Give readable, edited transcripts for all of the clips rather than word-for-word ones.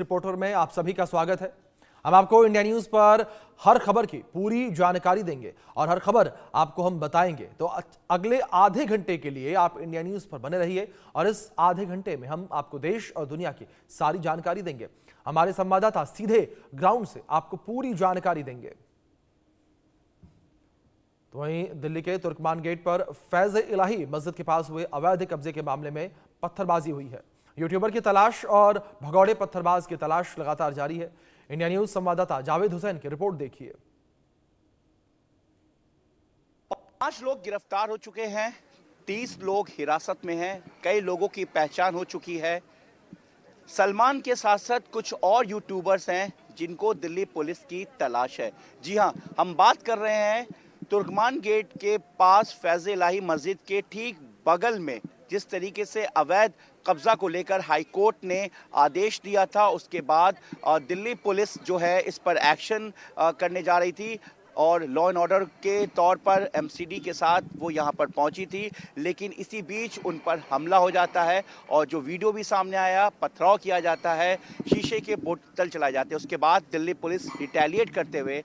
Reporter में आप सभी का स्वागत है। हम आपको इंडिया न्यूज पर हर खबर की पूरी जानकारी देंगे और हर खबर आपको हम बताएंगे। तो अगले आधे घंटे के लिए आप इंडिया न्यूज पर बने रहिए और इस आधे घंटे में हम आपको देश और दुनिया की सारी जानकारी देंगे। हमारे संवाददाता सीधे ग्राउंड से आपको पूरी जानकारी देंगे। तो वहीं दिल्ली के तुर्कमान गेट पर फैज-ए-इलाही मस्जिद के पास हुए अवैध कब्जे के मामले में पत्थरबाजी हुई है। यूट्यूबर की तलाश और भगौड़े पत्थरबाज की तलाश लगातार जारी है। इंडिया न्यूज संवाददाता जावेद हुसैन की रिपोर्ट देखिए। 5 लोग गिरफ्तार हो चुके हैं, 30 लोग हिरासत में हैं, कई लोगों की पहचान हो चुकी है। सलमान के साथ साथ कुछ और यूट्यूबर्स हैं जिनको दिल्ली पुलिस की तलाश है। जी हां, हम बात कर रहे हैं तुर्कमान गेट के पास फैज-ए-इलाही मस्जिद के ठीक बगल में जिस तरीके से अवैध कब्जा को लेकर हाई कोर्ट ने आदेश दिया था, उसके बाद दिल्ली पुलिस जो है इस पर एक्शन करने जा रही थी और लॉ एंड ऑर्डर के तौर पर एमसीडी के साथ वो यहाँ पर पहुंची थी। लेकिन इसी बीच उन पर हमला हो जाता है और जो वीडियो भी सामने आया, पथराव किया जाता है, शीशे के बोतल चलाए जाते हैं। उसके बाद दिल्ली पुलिस रिटेलिएट करते हुए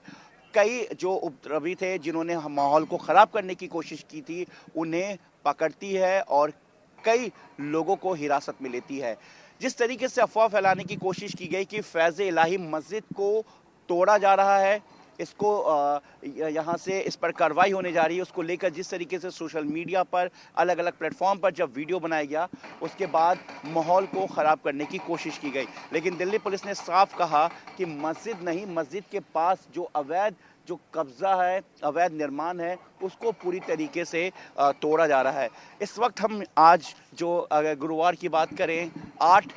कई जो उपद्रवी थे जिन्होंने माहौल को ख़राब करने की कोशिश की थी उन्हें पकड़ती है और कई लोगों को हिरासत में लेती है। जिस तरीके से अफवाह फैलाने की कोशिश की गई कि फैज-ए-इलाही मस्जिद को तोड़ा जा रहा है, इसको यहाँ से इस पर कार्रवाई होने जा रही है, उसको लेकर जिस तरीके से सोशल मीडिया पर अलग अलग प्लेटफॉर्म पर जब वीडियो बनाया गया उसके बाद माहौल को ख़राब करने की कोशिश की गई। लेकिन दिल्ली पुलिस ने साफ कहा कि मस्जिद नहीं, मस्जिद के पास जो अवैध जो कब्जा है, अवैध निर्माण है, उसको पूरी तरीके से तोड़ा जा रहा है। इस वक्त हम आज जो अगर गुरुवार की बात करें 8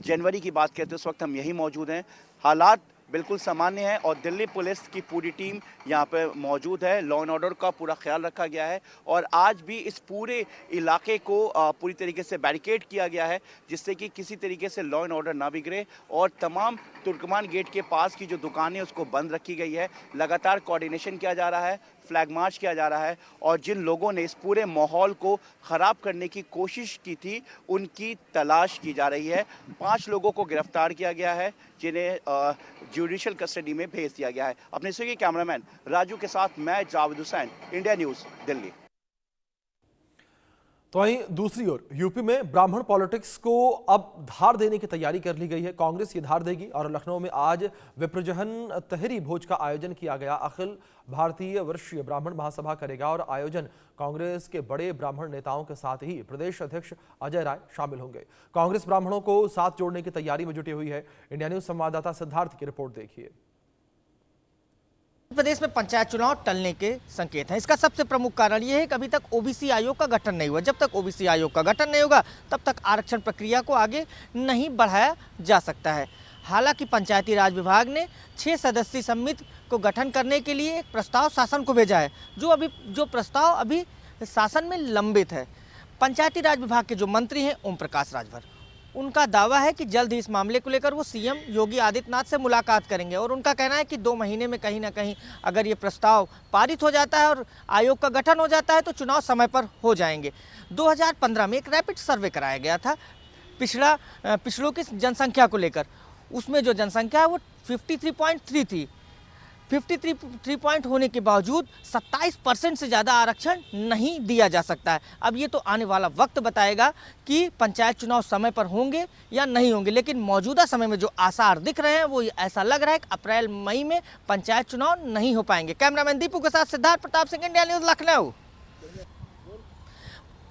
जनवरी की बात करें तो इस वक्त हम यहीं मौजूद हैं। हालात बिल्कुल सामान्य है और दिल्ली पुलिस की पूरी टीम यहाँ पे मौजूद है। लॉ एंड ऑर्डर का पूरा ख्याल रखा गया है और आज भी इस पूरे इलाके को पूरी तरीके से बैरिकेड किया गया है जिससे कि किसी तरीके से लॉ एंड ऑर्डर ना बिगड़े और तमाम तुर्कमान गेट के पास की जो दुकानें उसको बंद रखी गई है। लगातार कोऑर्डिनेशन किया जा रहा है, फ्लैग मार्च किया जा रहा है और जिन लोगों ने इस पूरे माहौल को ख़राब करने की कोशिश की थी उनकी तलाश की जा रही है। 5 लोगों को गिरफ्तार किया गया है जिन्हें जुडिशियल कस्टडी में भेज दिया गया है। अपने सहयोगी कैमरामैन राजू के साथ मैं जावेद हुसैन, इंडिया न्यूज़ दिल्ली। तो वहीं दूसरी ओर यूपी में ब्राह्मण पॉलिटिक्स को अब धार देने की तैयारी कर ली गई है। कांग्रेस ये धार देगी और लखनऊ में आज विप्रजहन तहरी भोज का आयोजन किया गया। अखिल भारतीय वर्षीय ब्राह्मण महासभा करेगा और आयोजन कांग्रेस के बड़े ब्राह्मण नेताओं के साथ ही प्रदेश अध्यक्ष अजय राय शामिल होंगे। कांग्रेस ब्राह्मणों को साथ जोड़ने की तैयारी में जुटी हुई है। इंडिया न्यूज संवाददाता सिद्धार्थ की रिपोर्ट देखिए। प्रदेश में पंचायत चुनाव टलने के संकेत हैं। इसका सबसे प्रमुख कारण यह है कि अभी तक ओबीसी आयोग का गठन नहीं हुआ। जब तक ओबीसी आयोग का गठन नहीं होगा तब तक आरक्षण प्रक्रिया को आगे नहीं बढ़ाया जा सकता है। हालांकि पंचायती राज विभाग ने 6 सदस्यीय समिति को गठन करने के लिए एक प्रस्ताव शासन को भेजा है, जो प्रस्ताव अभी शासन में लंबित है। पंचायती राज विभाग के जो मंत्री हैं ओम प्रकाश राजभर, उनका दावा है कि जल्द ही इस मामले को लेकर वो सीएम योगी आदित्यनाथ से मुलाकात करेंगे और उनका कहना है कि 2 महीने में कहीं ना कहीं अगर ये प्रस्ताव पारित हो जाता है और आयोग का गठन हो जाता है तो चुनाव समय पर हो जाएंगे। 2015 में एक रैपिड सर्वे कराया गया था पिछड़ों की जनसंख्या को लेकर। उसमें जो जनसंख्या है वो 53.3 थी। 53 पॉइंट होने के बावजूद 27% से ज़्यादा आरक्षण नहीं दिया जा सकता है। अब ये तो आने वाला वक्त बताएगा कि पंचायत चुनाव समय पर होंगे या नहीं होंगे, लेकिन मौजूदा समय में जो आसार दिख रहे हैं वो ऐसा लग रहा है कि अप्रैल मई में पंचायत चुनाव नहीं हो पाएंगे। कैमरामैन दीपू के साथ सिद्धार्थ प्रताप सिंह, इंडिया न्यूज़, लखनऊ।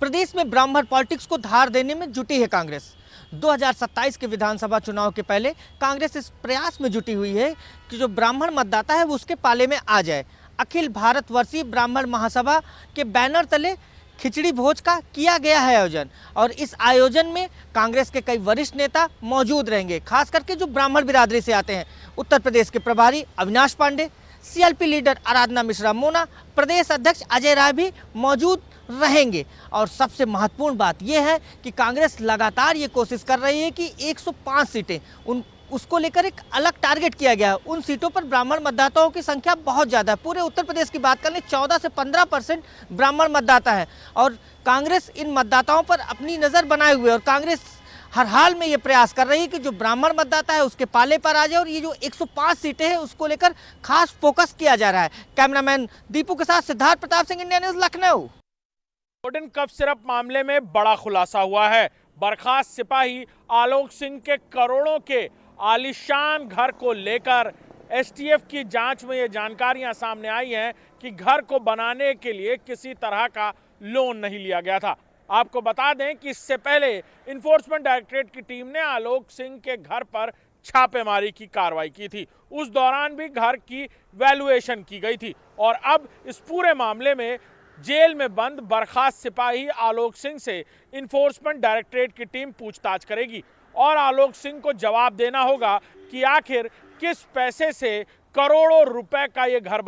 प्रदेश में ब्राह्मण पॉलिटिक्स को धार देने में जुटी है कांग्रेस। 2027 के विधानसभा चुनाव के पहले कांग्रेस इस प्रयास में जुटी हुई है कि जो ब्राह्मण मतदाता है वो उसके पाले में आ जाए। अखिल भारतवर्षीय ब्राह्मण महासभा के बैनर तले खिचड़ी भोज का किया गया है आयोजन और इस आयोजन में कांग्रेस के कई वरिष्ठ नेता मौजूद रहेंगे, खास करके जो ब्राह्मण बिरादरी से आते हैं। उत्तर प्रदेश के प्रभारी अविनाश पांडे, सीएलपी लीडर आराधना मिश्रा मोना, प्रदेश अध्यक्ष अजय राय भी मौजूद रहेंगे। और सबसे महत्वपूर्ण बात यह है कि कांग्रेस लगातार ये कोशिश कर रही है कि 105 सीटें उसको लेकर एक अलग टारगेट किया गया है। उन सीटों पर ब्राह्मण मतदाताओं की संख्या बहुत ज़्यादा है। पूरे उत्तर प्रदेश की बात करें 14 से 15% ब्राह्मण मतदाता है और कांग्रेस इन मतदाताओं पर अपनी नज़र बनाए हुए और कांग्रेस हर हाल में ये प्रयास कर रही है कि जो ब्राह्मण मतदाता है उसके पाले पर आ जाए और ये जो 105 सीटें हैं उसको लेकर खास फोकस किया जा रहा है। कैमरामैन दीपू के साथ Siddharth Pratap Singh, India news, Lucknow. Golden cup syrup मामले में बड़ा खुलासा हुआ है। बर्खास्त सिपाही आलोक सिंह के करोड़ों के आलीशान घर को लेकर एसटीएफ की जांच में ये जानकारियां सामने आई हैं कि घर को बनाने के लिए किसी तरह का लोन नहीं लिया गया था। आपको बता दें कि इससे पहले इन्फोर्समेंट डायरेक्टरेट की टीम ने आलोक सिंह के घर पर छापेमारी की कार्रवाई की थी। उस दौरान भी घर की वैल्यूएशन की गई थी और अब इस पूरे मामले में जेल में बंद बर्खास्त सिपाही आलोक सिंह से इन्फोर्समेंट डायरेक्टरेट की टीम पूछताछ करेगी और आलोक सिंह को जवाब देना होगा कि आखिर किस पैसे से करोड़ों रुपए का ये घर